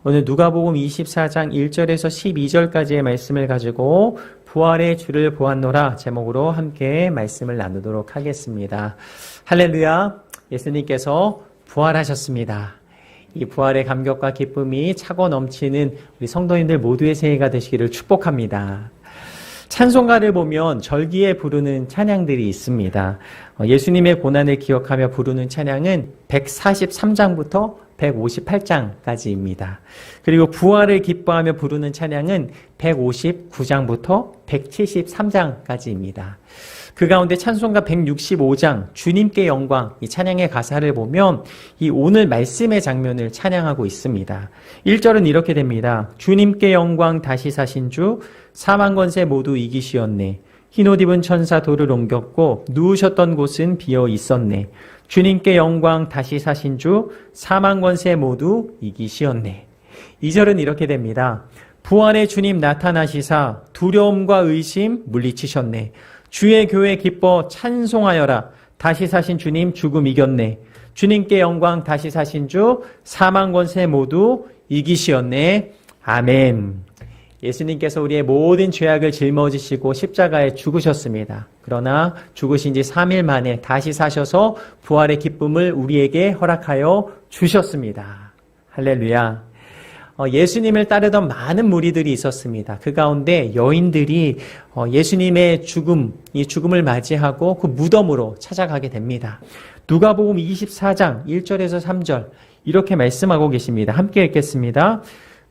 오늘 누가복음 24장 1절에서 12절까지의 말씀을 가지고 부활의 주를 보았노라 제목으로 함께 말씀을 나누도록 하겠습니다. 할렐루야, 예수님께서 부활하셨습니다. 이 부활의 감격과 기쁨이 차고 넘치는 우리 성도님들 모두의 새해가 되시기를 축복합니다. 찬송가를 보면 절기에 부르는 찬양들이 있습니다. 예수님의 고난을 기억하며 부르는 찬양은 143장부터 158장까지입니다. 그리고 부활을 기뻐하며 부르는 찬양은 159장부터 173장까지입니다. 그 가운데 찬송가 165장 주님께 영광 이 찬양의 가사를 보면 이 오늘 말씀의 장면을 찬양하고 있습니다. 1절은 이렇게 됩니다. 주님께 영광 다시 사신 주 사망 권세 모두 이기시었네. 흰옷 입은 천사 돌을 옮겼고 누우셨던 곳은 비어 있었네. 주님께 영광 다시 사신 주 사망 권세 모두 이기시었네. 2절은 이렇게 됩니다. 부활의 주님 나타나시사 두려움과 의심 물리치셨네. 주의 교회 기뻐 찬송하여라. 다시 사신 주님 죽음 이겼네. 주님께 영광 다시 사신 주 사망 권세 모두 이기시었네. 아멘. 예수님께서 우리의 모든 죄악을 짊어지시고 십자가에 죽으셨습니다. 그러나 죽으신 지 3일 만에 다시 사셔서 부활의 기쁨을 우리에게 허락하여 주셨습니다. 할렐루야. 예수님을 따르던 많은 무리들이 있었습니다. 그 가운데 여인들이 예수님의 이 죽음을 맞이하고 그 무덤으로 찾아가게 됩니다. 누가복음 24장 1절에서 3절 이렇게 말씀하고 계십니다. 함께 읽겠습니다.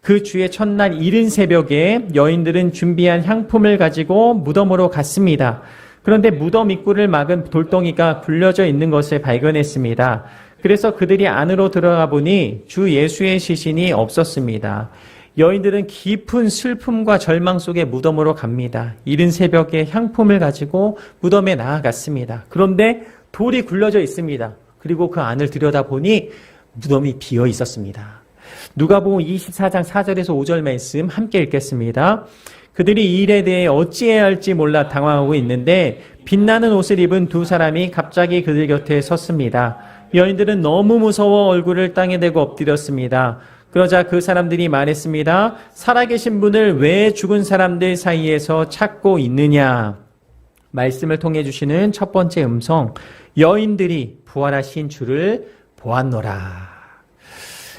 그 주의 첫날 이른 새벽에 여인들은 준비한 향품을 가지고 무덤으로 갔습니다. 그런데 무덤 입구를 막은 돌덩이가 굴려져 있는 것을 발견했습니다. 그래서 그들이 안으로 들어가 보니 주 예수의 시신이 없었습니다. 여인들은 깊은 슬픔과 절망 속에 무덤으로 갑니다. 이른 새벽에 향품을 가지고 무덤에 나아갔습니다. 그런데 돌이 굴려져 있습니다. 그리고 그 안을 들여다보니 무덤이 비어 있었습니다. 누가복음 24장 4절에서 5절 말씀 함께 읽겠습니다. 그들이 이 일에 대해 어찌해야 할지 몰라 당황하고 있는데 빛나는 옷을 입은 두 사람이 갑자기 그들 곁에 섰습니다. 여인들은 너무 무서워 얼굴을 땅에 대고 엎드렸습니다. 그러자 그 사람들이 말했습니다. 살아계신 분을 왜 죽은 사람들 사이에서 찾고 있느냐? 말씀을 통해 주시는 첫 번째 음성, 여인들이 부활하신 주를 보았노라.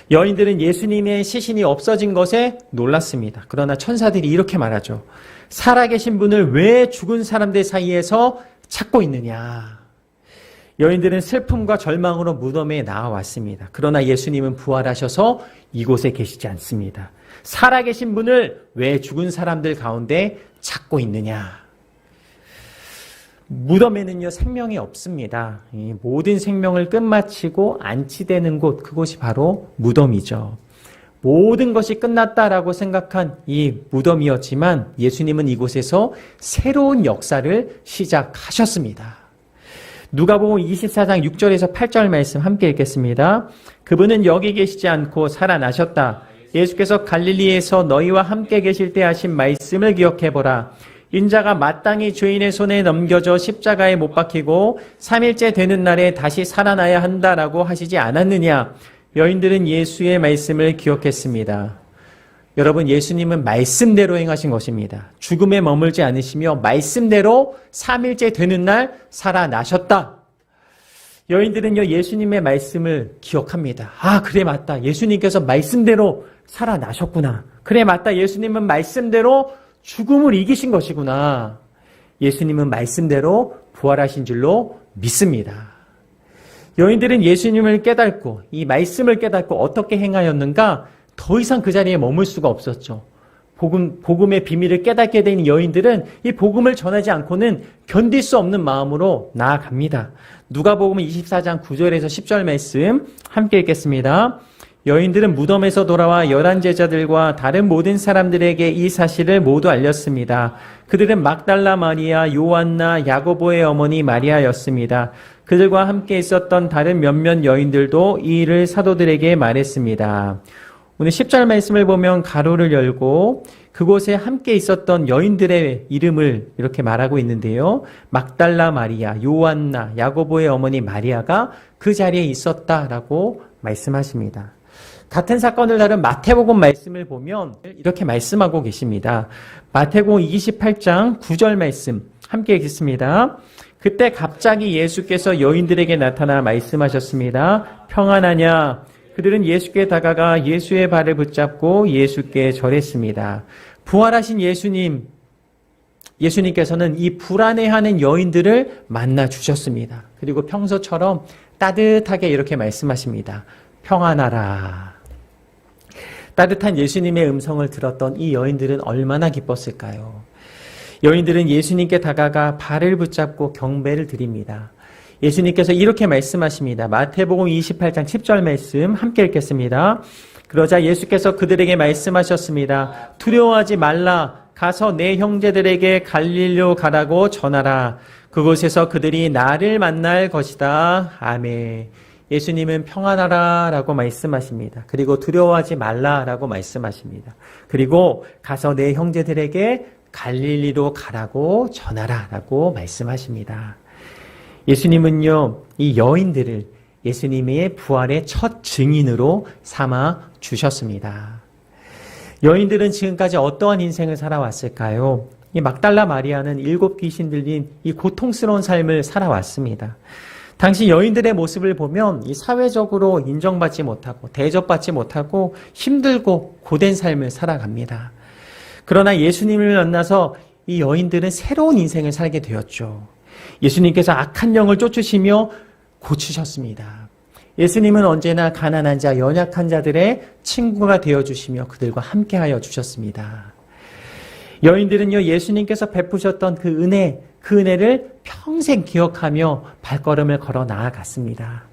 여인들은 예수님의 시신이 없어진 것에 놀랐습니다. 그러나 천사들이 이렇게 말하죠. 살아계신 분을 왜 죽은 사람들 사이에서 찾고 있느냐? 여인들은 슬픔과 절망으로 무덤에 나와왔습니다. 그러나 예수님은 부활하셔서 이곳에 계시지 않습니다. 살아계신 분을 왜 죽은 사람들 가운데 찾고 있느냐? 무덤에는요 생명이 없습니다. 이 모든 생명을 끝마치고 안치되는 곳, 그곳이 바로 무덤이죠. 모든 것이 끝났다라고 생각한 이 무덤이었지만 예수님은 이곳에서 새로운 역사를 시작하셨습니다. 누가복음 24장 6절에서 8절 말씀 함께 읽겠습니다. 그분은 여기 계시지 않고 살아나셨다. 예수께서 갈릴리에서 너희와 함께 계실 때 하신 말씀을 기억해보라. 인자가 마땅히 죄인의 손에 넘겨져 십자가에 못 박히고 3일째 되는 날에 다시 살아나야 한다라고 하시지 않았느냐? 여인들은 예수의 말씀을 기억했습니다. 여러분, 예수님은 말씀대로 행하신 것입니다. 죽음에 머물지 않으시며 말씀대로 3일째 되는 날 살아나셨다. 여인들은요 예수님의 말씀을 기억합니다. 아, 그래 맞다. 예수님께서 말씀대로 살아나셨구나. 그래 맞다. 예수님은 말씀대로 죽음을 이기신 것이구나. 예수님은 말씀대로 부활하신 줄로 믿습니다. 여인들은 예수님을 깨닫고 이 말씀을 깨닫고 어떻게 행하였는가? 더 이상 그 자리에 머물 수가 없었죠. 복음의 비밀을 깨닫게 된 여인들은 이 복음을 전하지 않고는 견딜 수 없는 마음으로 나아갑니다. 누가복음 24장 9절에서 10절 말씀 함께 읽겠습니다. 여인들은 무덤에서 돌아와 11 제자들과 다른 모든 사람들에게 이 사실을 모두 알렸습니다. 그들은 막달라 마리아, 요한나, 야고보의 어머니 마리아였습니다. 그들과 함께 있었던 다른 몇몇 여인들도 이 일을 사도들에게 말했습니다. 오늘 10절 말씀을 보면 가로를 열고 그곳에 함께 있었던 여인들의 이름을 이렇게 말하고 있는데요. 막달라 마리아, 요한나, 야고보의 어머니 마리아가 그 자리에 있었다라고 말씀하십니다. 같은 사건을 다룬 마태복음 말씀을 보면 이렇게 말씀하고 계십니다. 마태복음 28장 9절 말씀 함께 읽겠습니다. 그때 갑자기 예수께서 여인들에게 나타나 말씀하셨습니다. 평안하냐? 그들은 예수께 다가가 예수의 발을 붙잡고 예수께 절했습니다. 부활하신 예수님께서는 이 불안해하는 여인들을 만나 주셨습니다. 그리고 평소처럼 따뜻하게 이렇게 말씀하십니다. 평안하라. 따뜻한 예수님의 음성을 들었던 이 여인들은 얼마나 기뻤을까요? 여인들은 예수님께 다가가 발을 붙잡고 경배를 드립니다. 예수님께서 이렇게 말씀하십니다. 마태복음 28장 10절 말씀 함께 읽겠습니다. 그러자 예수께서 그들에게 말씀하셨습니다. 두려워하지 말라. 가서 내 형제들에게 갈릴리로 가라고 전하라. 그곳에서 그들이 나를 만날 것이다. 아멘. 예수님은 평안하라 라고 말씀하십니다. 그리고 두려워하지 말라 라고 말씀하십니다. 그리고 가서 내 형제들에게 갈릴리로 가라고 전하라 라고 말씀하십니다. 예수님은요, 이 여인들을 예수님의 부활의 첫 증인으로 삼아 주셨습니다. 여인들은 지금까지 어떠한 인생을 살아왔을까요? 이 막달라 마리아는 7 귀신 들린 이 고통스러운 삶을 살아왔습니다. 당시 여인들의 모습을 보면 이 사회적으로 인정받지 못하고 대접받지 못하고 힘들고 고된 삶을 살아갑니다. 그러나 예수님을 만나서 이 여인들은 새로운 인생을 살게 되었죠. 예수님께서 악한 영을 쫓으시며 고치셨습니다. 예수님은 언제나 가난한 자, 연약한 자들의 친구가 되어주시며 그들과 함께하여 주셨습니다. 여인들은요, 예수님께서 베푸셨던 그 은혜를 평생 기억하며 발걸음을 걸어 나아갔습니다.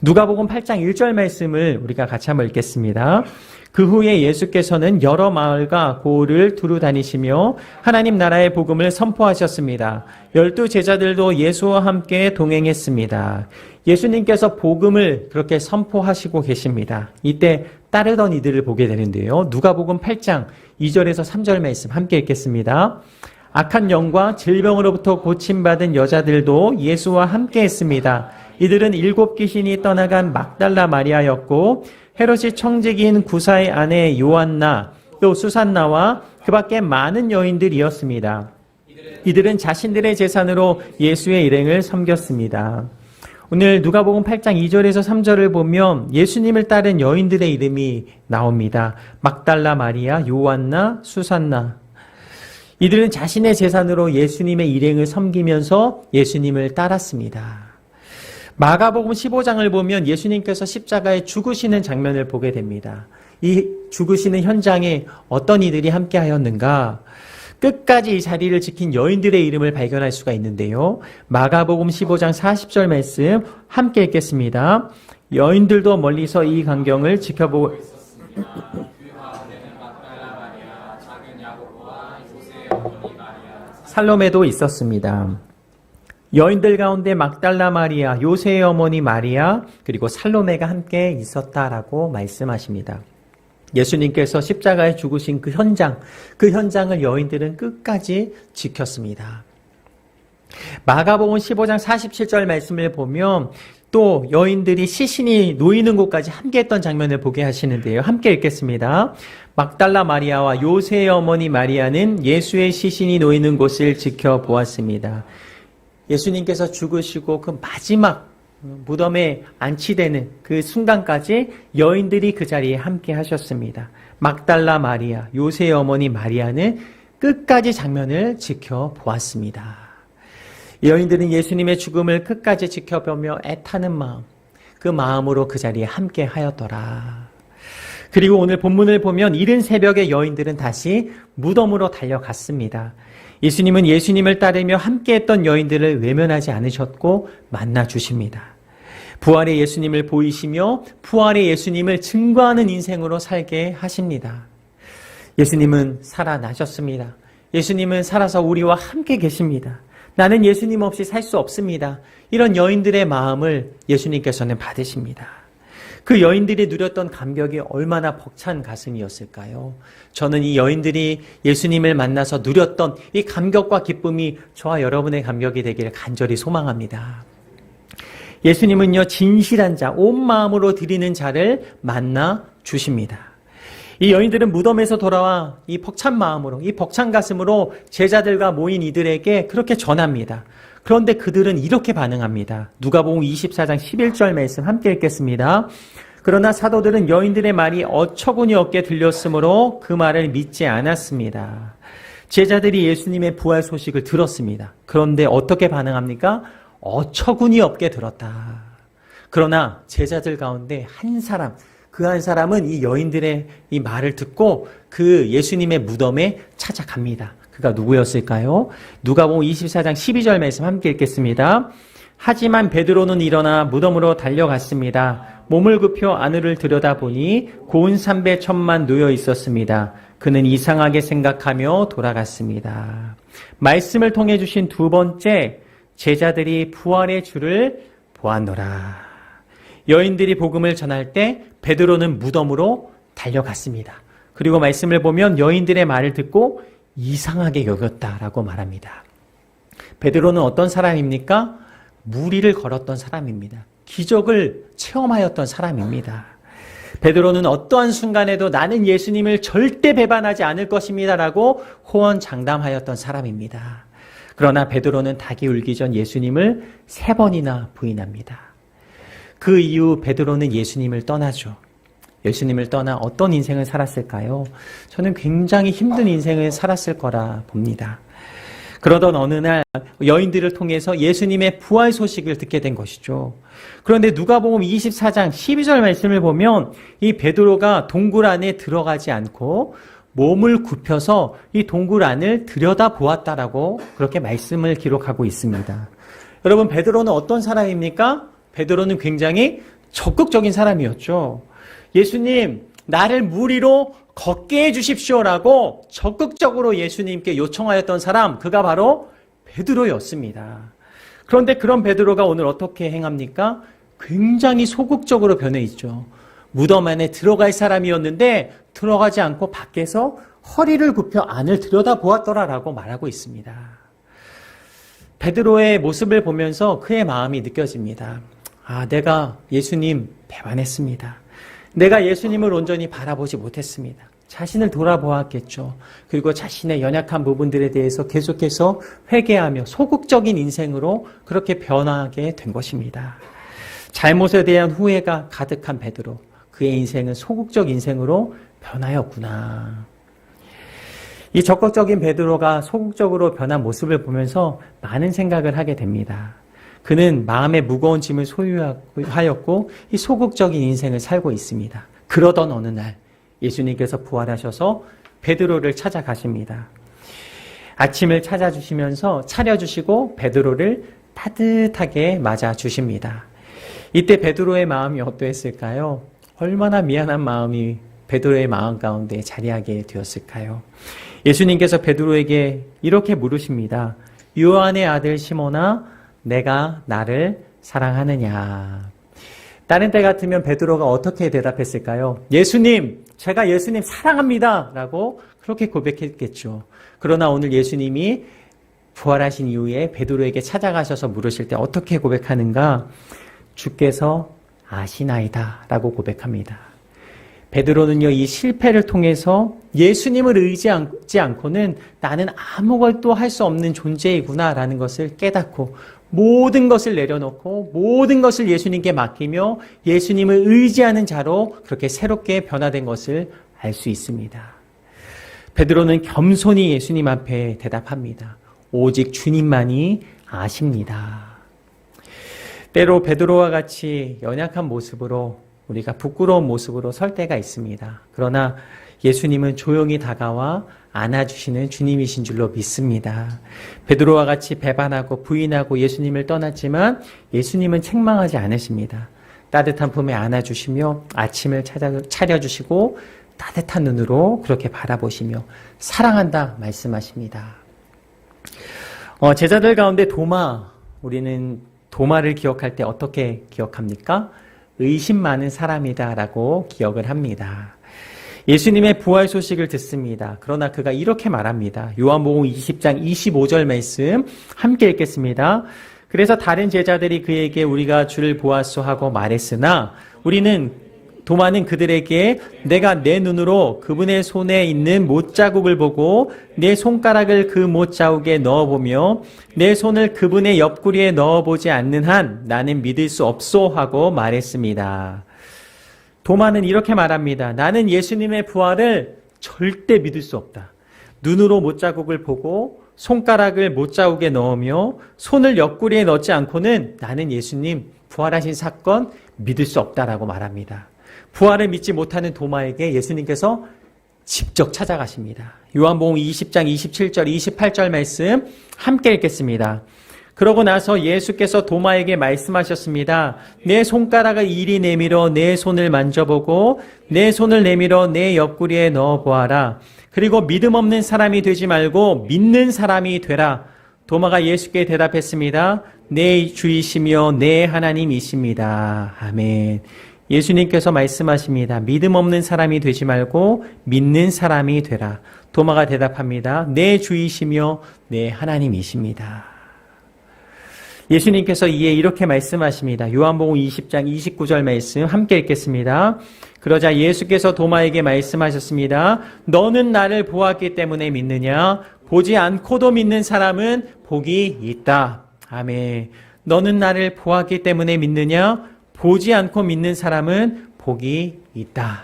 누가복음 8장 1절 말씀을 우리가 같이 한번 읽겠습니다. 그 후에 예수께서는 여러 마을과 고을을 두루 다니시며 하나님 나라의 복음을 선포하셨습니다. 12 제자들도 예수와 함께 동행했습니다. 예수님께서 복음을 그렇게 선포하시고 계십니다. 이때 따르던 이들을 보게 되는데요. 누가복음 8장 2절에서 3절 말씀 함께 읽겠습니다. 악한 영과 질병으로부터 고침받은 여자들도 예수와 함께 했습니다. 이들은 7 귀신이 떠나간 막달라 마리아였고 헤롯이 청지기인 구사의 아내 요한나 또 수산나와 그 밖에 많은 여인들이었습니다. 이들은 자신들의 재산으로 예수의 일행을 섬겼습니다. 오늘 누가복음 8장 2절에서 3절을 보면 예수님을 따른 여인들의 이름이 나옵니다. 막달라 마리아, 요한나, 수산나. 이들은 자신의 재산으로 예수님의 일행을 섬기면서 예수님을 따랐습니다. 마가복음 15장을 보면 예수님께서 십자가에 죽으시는 장면을 보게 됩니다. 이 죽으시는 현장에 어떤 이들이 함께하였는가? 끝까지 이 자리를 지킨 여인들의 이름을 발견할 수가 있는데요. 마가복음 15장 40절 말씀 함께 읽겠습니다. 여인들도 멀리서 이 광경을 지켜보고 살로메도 있었습니다. 여인들 가운데 막달라 마리아, 요새의 어머니 마리아, 그리고 살로메가 함께 있었다라고 말씀하십니다. 예수님께서 십자가에 죽으신 그 현장을 여인들은 끝까지 지켰습니다. 마가복음 15장 47절 말씀을 보면 또 여인들이 시신이 놓이는 곳까지 함께 했던 장면을 보게 하시는데요. 함께 읽겠습니다. 막달라 마리아와 요새의 어머니 마리아는 예수의 시신이 놓이는 곳을 지켜보았습니다. 예수님께서 죽으시고 그 마지막 무덤에 안치되는 그 순간까지 여인들이 그 자리에 함께 하셨습니다. 막달라 마리아, 요새의 어머니 마리아는 끝까지 장면을 지켜보았습니다. 여인들은 예수님의 죽음을 끝까지 지켜보며 애타는 마음, 그 마음으로 그 자리에 함께 하였더라. 그리고 오늘 본문을 보면 이른 새벽에 여인들은 다시 무덤으로 달려갔습니다. 예수님은 예수님을 따르며 함께했던 여인들을 외면하지 않으셨고 만나 주십니다. 부활의 예수님을 보이시며 부활의 예수님을 증거하는 인생으로 살게 하십니다. 예수님은 살아나셨습니다. 예수님은 살아서 우리와 함께 계십니다. 나는 예수님 없이 살 수 없습니다. 이런 여인들의 마음을 예수님께서는 받으십니다. 그 여인들이 누렸던 감격이 얼마나 벅찬 가슴이었을까요? 저는 이 여인들이 예수님을 만나서 누렸던 이 감격과 기쁨이 저와 여러분의 감격이 되기를 간절히 소망합니다. 예수님은요, 진실한 자, 온 마음으로 드리는 자를 만나 주십니다. 이 여인들은 무덤에서 돌아와 이 벅찬 마음으로, 이 벅찬 가슴으로 제자들과 모인 이들에게 그렇게 전합니다. 그런데 그들은 이렇게 반응합니다. 누가복음 24장 11절 말씀 함께 읽겠습니다. 그러나 사도들은 여인들의 말이 어처구니 없게 들렸으므로 그 말을 믿지 않았습니다. 제자들이 예수님의 부활 소식을 들었습니다. 그런데 어떻게 반응합니까? 어처구니 없게 들었다. 그러나 제자들 가운데 한 사람, 그 한 사람은 이 여인들의 이 말을 듣고 그 예수님의 무덤에 찾아갑니다. 그가 누구였을까요? 누가복음 24장 12절 말씀 함께 읽겠습니다. 하지만 베드로는 일어나 무덤으로 달려갔습니다. 몸을 굽혀 안을 들여다보니 고운 삼배천만 놓여 있었습니다. 그는 이상하게 생각하며 돌아갔습니다. 말씀을 통해 주신 두 번째, 제자들이 부활의 주를 보았노라. 여인들이 복음을 전할 때 베드로는 무덤으로 달려갔습니다. 그리고 말씀을 보면 여인들의 말을 듣고 이상하게 여겼다라고 말합니다. 베드로는 어떤 사람입니까? 무리를 걸었던 사람입니다. 기적을 체험하였던 사람입니다. 베드로는 어떠한 순간에도 나는 예수님을 절대 배반하지 않을 것입니다 라고 호언장담하였던 사람입니다. 그러나 베드로는 닭이 울기 전 예수님을 3번이나 부인합니다. 그 이후 베드로는 예수님을 떠나죠. 예수님을 떠나 어떤 인생을 살았을까요? 저는 굉장히 힘든 인생을 살았을 거라 봅니다. 그러던 어느 날 여인들을 통해서 예수님의 부활 소식을 듣게 된 것이죠. 그런데 누가복음 24장 12절 말씀을 보면 이 베드로가 동굴 안에 들어가지 않고 몸을 굽혀서 이 동굴 안을 들여다보았다라고 그렇게 말씀을 기록하고 있습니다. 여러분, 베드로는 어떤 사람입니까? 베드로는 굉장히 적극적인 사람이었죠. 예수님, 나를 무리로 걷게 해주십시오라고 적극적으로 예수님께 요청하였던 사람, 그가 바로 베드로였습니다. 그런데 그런 베드로가 오늘 어떻게 행합니까? 굉장히 소극적으로 변해 있죠. 무덤 안에 들어갈 사람이었는데 들어가지 않고 밖에서 허리를 굽혀 안을 들여다보았더라라고 말하고 있습니다. 베드로의 모습을 보면서 그의 마음이 느껴집니다. 아, 내가 예수님 배반했습니다. 내가 예수님을 온전히 바라보지 못했습니다. 자신을 돌아보았겠죠. 그리고 자신의 연약한 부분들에 대해서 계속해서 회개하며 소극적인 인생으로 그렇게 변하게 된 것입니다. 잘못에 대한 후회가 가득한 베드로, 그의 인생은 소극적 인생으로 변하였구나. 이 적극적인 베드로가 소극적으로 변한 모습을 보면서 많은 생각을 하게 됩니다. 그는 마음의 무거운 짐을 소유하였고 이 소극적인 인생을 살고 있습니다. 그러던 어느 날 예수님께서 부활하셔서 베드로를 찾아가십니다. 아침을 찾아주시면서 차려주시고 베드로를 따뜻하게 맞아주십니다. 이때 베드로의 마음이 어떠했을까요? 얼마나 미안한 마음이 베드로의 마음 가운데 자리하게 되었을까요? 예수님께서 베드로에게 이렇게 물으십니다. 요한의 아들 시몬아, 내가 나를 사랑하느냐? 다른 때 같으면 베드로가 어떻게 대답했을까요? 예수님, 제가 예수님 사랑합니다 라고 그렇게 고백했겠죠. 그러나 오늘 예수님이 부활하신 이후에 베드로에게 찾아가셔서 물으실 때 어떻게 고백하는가? 주께서 아시나이다 라고 고백합니다. 베드로는요, 이 실패를 통해서 예수님을 의지하지 않고는 나는 아무것도 할 수 없는 존재이구나 라는 것을 깨닫고 모든 것을 내려놓고 모든 것을 예수님께 맡기며 예수님을 의지하는 자로 그렇게 새롭게 변화된 것을 알 수 있습니다. 베드로는 겸손히 예수님 앞에 대답합니다. 오직 주님만이 아십니다. 때로 베드로와 같이 연약한 모습으로 우리가 부끄러운 모습으로 설 때가 있습니다. 그러나 예수님은 조용히 다가와 안아주시는 주님이신 줄로 믿습니다. 베드로와 같이 배반하고 부인하고 예수님을 떠났지만 예수님은 책망하지 않으십니다. 따뜻한 품에 안아주시며 아침을 차려주시고 따뜻한 눈으로 그렇게 바라보시며 사랑한다 말씀하십니다. 제자들 가운데 우리는 도마를 기억할 때 어떻게 기억합니까? 의심 많은 사람이다라고 기억을 합니다. 예수님의 부활 소식을 듣습니다. 그러나 그가 이렇게 말합니다. 요한복음 20장 25절 말씀 함께 읽겠습니다. 그래서 다른 제자들이 그에게 우리가 주를 보았소 하고 말했으나 우리는 도마는 그들에게 내가 내 눈으로 그분의 손에 있는 못자국을 보고 내 손가락을 그 못자국에 넣어보며 내 손을 그분의 옆구리에 넣어보지 않는 한 나는 믿을 수 없소 하고 말했습니다. 도마는 이렇게 말합니다. 나는 예수님의 부활을 절대 믿을 수 없다. 눈으로 못자국을 보고 손가락을 못자국에 넣으며 손을 옆구리에 넣지 않고는 나는 예수님 부활하신 사건 믿을 수 없다라고 말합니다. 부활을 믿지 못하는 도마에게 예수님께서 직접 찾아가십니다. 요한복음 20장 27절 28절 말씀 함께 읽겠습니다. 그러고 나서 예수께서 도마에게 말씀하셨습니다. 내 손가락을 이리 내밀어 내 손을 만져보고 내 손을 내밀어 내 옆구리에 넣어보아라. 그리고 믿음 없는 사람이 되지 말고 믿는 사람이 되라. 도마가 예수께 대답했습니다. 내 주이시며 내 하나님이십니다. 아멘. 예수님께서 말씀하십니다. 믿음 없는 사람이 되지 말고 믿는 사람이 되라. 도마가 대답합니다. 내 주이시며 내 하나님이십니다. 예수님께서 이에 이렇게 말씀하십니다. 요한복음 20장 29절 말씀 함께 읽겠습니다. 그러자 예수께서 도마에게 말씀하셨습니다. 너는 나를 보았기 때문에 믿느냐? 보지 않고도 믿는 사람은 복이 있다. 아멘. 너는 나를 보았기 때문에 믿느냐? 보지 않고 믿는 사람은 복이 있다.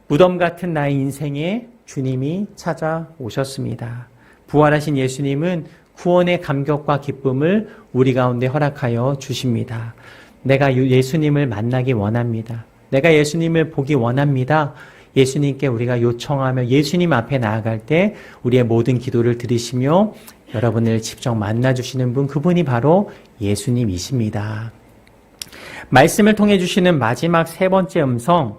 무덤 같은 나의 인생에 주님이 찾아오셨습니다. 부활하신 예수님은 구원의 감격과 기쁨을 우리 가운데 허락하여 주십니다. 내가 예수님을 만나기 원합니다. 내가 예수님을 보기 원합니다. 예수님께 우리가 요청하며 예수님 앞에 나아갈 때 우리의 모든 기도를 들으시며 여러분을 직접 만나주시는 분, 그분이 바로 예수님이십니다. 말씀을 통해 주시는 마지막 세 번째 음성,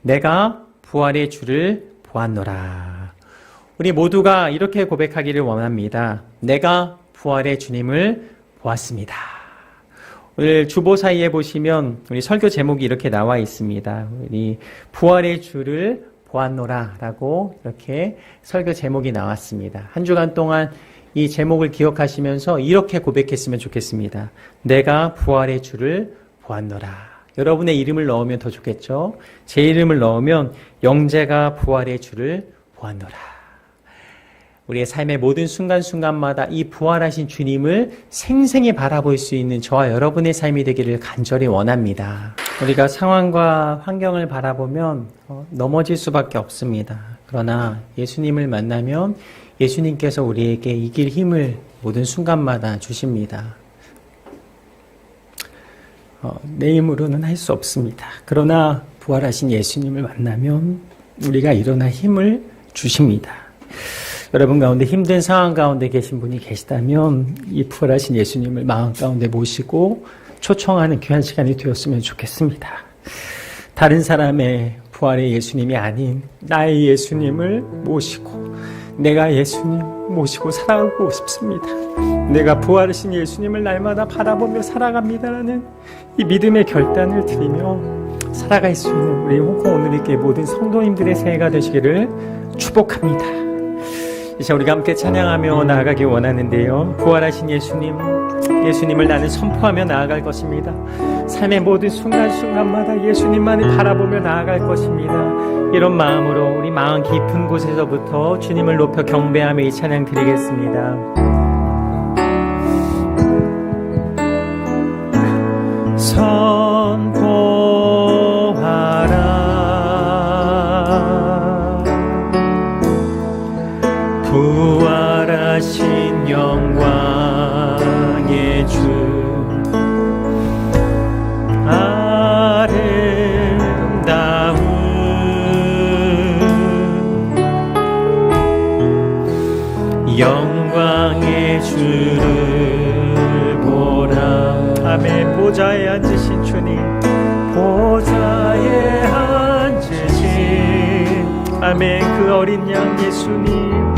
내가 부활의 주를 보았노라. 우리 모두가 이렇게 고백하기를 원합니다. 내가 부활의 주님을 보았습니다. 오늘 주보 사이에 보시면 우리 설교 제목이 이렇게 나와 있습니다. 우리 부활의 주를 보았노라 라고 이렇게 설교 제목이 나왔습니다. 한 주간 동안 이 제목을 기억하시면서 이렇게 고백했으면 좋겠습니다. 내가 부활의 주를 보았노라. 여러분의 이름을 넣으면 더 좋겠죠? 제 이름을 넣으면 영재가 부활의 주를 보았노라. 우리의 삶의 모든 순간순간마다 이 부활하신 주님을 생생히 바라볼 수 있는 저와 여러분의 삶이 되기를 간절히 원합니다. 우리가 상황과 환경을 바라보면 넘어질 수밖에 없습니다. 그러나 예수님을 만나면 예수님께서 우리에게 이길 힘을 모든 순간마다 주십니다. 내 힘으로는 할 수 없습니다. 그러나 부활하신 예수님을 만나면 우리가 일어날 힘을 주십니다. 여러분 가운데 힘든 상황 가운데 계신 분이 계시다면 이 부활하신 예수님을 마음 가운데 모시고 초청하는 귀한 시간이 되었으면 좋겠습니다. 다른 사람의 부활의 예수님이 아닌 나의 예수님을 모시고 내가 예수님 모시고 살아가고 싶습니다. 내가 부활하신 예수님을 날마다 바라보며 살아갑니다라는 이 믿음의 결단을 드리며 살아갈 수 있는 우리 홍콩 오늘리교회 모든 성도님들의 새해가 되시기를 축복합니다. 이제 우리가 함께 찬양하며 나아가기 원하는데요. 부활하신 예수님을 나는 선포하며 나아갈 것입니다. 삶의 모든 순간순간마다 예수님만을 바라보며 나아갈 것입니다. 이런 마음으로 우리 마음 깊은 곳에서부터 주님을 높여 경배하며 이 찬양 드리겠습니다. 선포하라 부활하신 영광의 주 아름다운 영광의 주를 보라. 아멘. 보좌에 앉으신 주님, 보좌에 앉으신 아멘. 그 어린 양 예수님,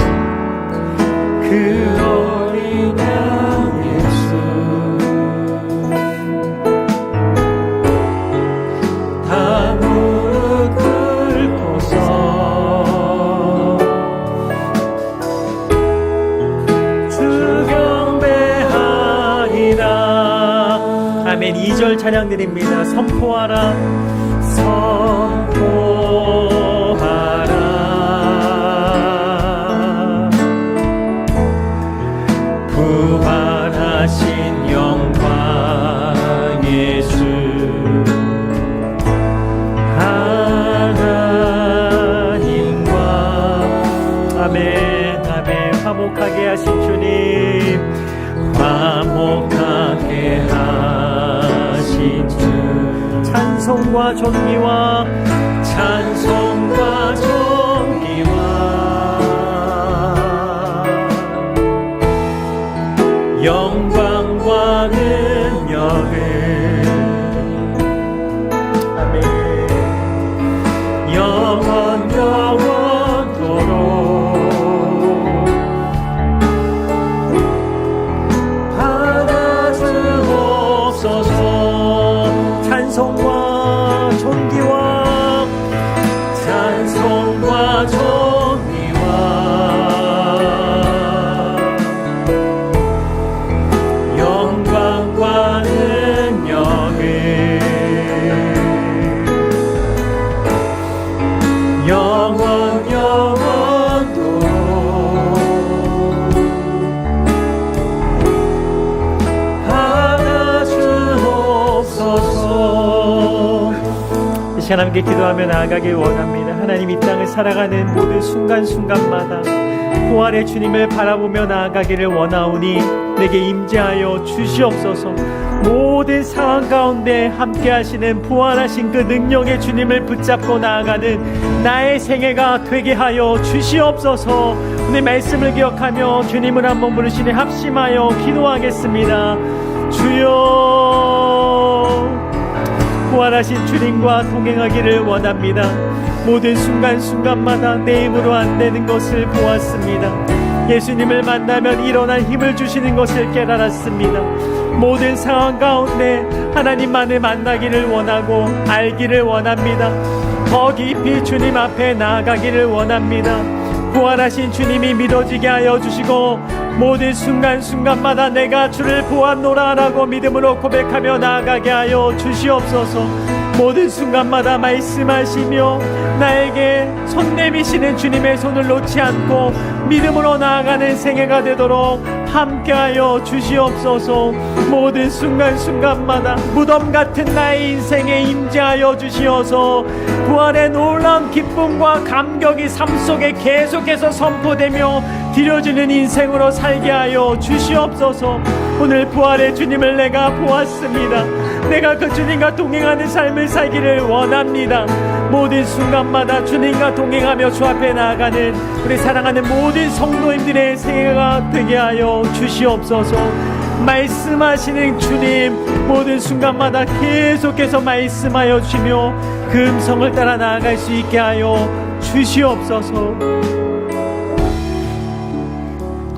그 어린 양 예수, 다 무릎 꿇고서 주 경배하리라. 아멘. 2절 찬양 드립니다. 선포하라 선포하라. 부활하신 영광의 주 하나님과 아멘 아멘. 화목하게 하신 주님, 화목하게 하신 주, 찬송과 존귀와 찬송과 존귀와 영광과 능력을 아멘 영원 영원토록 받아주옵소서. 찬송과 존귀와 찬송과 존귀와 영광과 능력을 영원 영원토록 받아주옵소서. 이 시간 함께 기도하며 나아가길 원합니다. 하나님, 이 땅을 살아가는 모든 순간순간마다 부활의 주님을 바라보며 나아가기를 원하오니 내게 임재하여 주시옵소서. 모든 상황 가운데 함께 하시는 부활하신 그 능력의 주님을 붙잡고 나아가는 나의 생애가 되게 하여 주시옵소서. 오늘 말씀을 기억하며 주님을 한번 부르시니 합심하여 기도하겠습니다. 주여, 부활하신 주님과 동행하기를 원합니다. 모든 순간순간마다 내 힘으로 안 되는 것을 보았습니다. 예수님을 만나면 일어날 힘을 주시는 것을 깨달았습니다. 모든 상황 가운데 하나님만을 만나기를 원하고 알기를 원합니다. 더 깊이 주님 앞에 나아가기를 원합니다. 부활하신 주님이 믿어지게 하여 주시고 모든 순간순간마다 내가 주를 보았노라 라고 믿음으로 고백하며 나아가게 하여 주시옵소서. 모든 순간마다 말씀하시며 나에게 손 내미시는 주님의 손을 놓지 않고 믿음으로 나아가는 생애가 되도록 함께하여 주시옵소서. 모든 순간순간마다 무덤 같은 나의 인생에 임재하여 주시어서 부활의 놀라운 기쁨과 감격이 삶 속에 계속해서 선포되며 드려지는 인생으로 살게 하여 주시옵소서. 오늘 부활의 주님을 내가 보았습니다. 내가 그 주님과 동행하는 삶을 살기를 원합니다. 모든 순간마다 주님과 동행하며 주 앞에 나아가는 우리 사랑하는 모든 성도님들의 생애가 되게 하여 주시옵소서. 말씀하시는 주님, 모든 순간마다 계속해서 말씀하여 주시며 그 음성을 따라 나아갈 수 있게 하여 주시옵소서.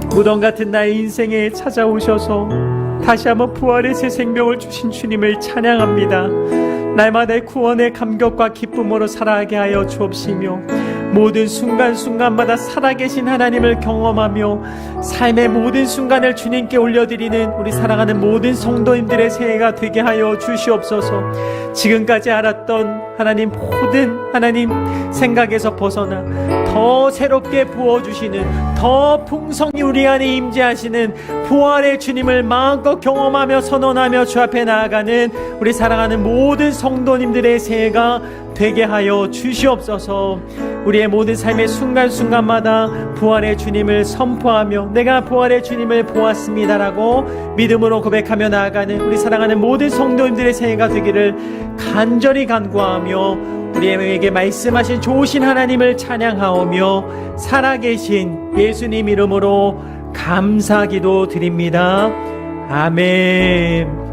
무덤 같은 나의 인생에 찾아오셔서 다시 한번 부활의 새 생명을 주신 주님을 찬양합니다. 날마다의 구원의 감격과 기쁨으로 살아가게 하여 주옵시며 모든 순간순간마다 살아계신 하나님을 경험하며 삶의 모든 순간을 주님께 올려드리는 우리 사랑하는 모든 성도님들의 새해가 되게 하여 주시옵소서. 지금까지 알았던 하나님 모든 하나님 생각에서 벗어나 더 새롭게 부어주시는, 더 풍성히 우리 안에 임재하시는 부활의 주님을 마음껏 경험하며 선언하며 주 앞에 나아가는 우리 사랑하는 모든 성도님들의 새해가 되게 하여 주시옵소서. 우리의 모든 삶의 순간순간마다 부활의 주님을 선포하며 내가 부활의 주님을 보았습니다라고 믿음으로 고백하며 나아가는 우리 사랑하는 모든 성도님들의 새해가 되기를 간절히 간구하며 우리에게 말씀하신 좋으신 하나님을 찬양하오며 살아계신 예수님 이름으로 감사기도 드립니다. 아멘.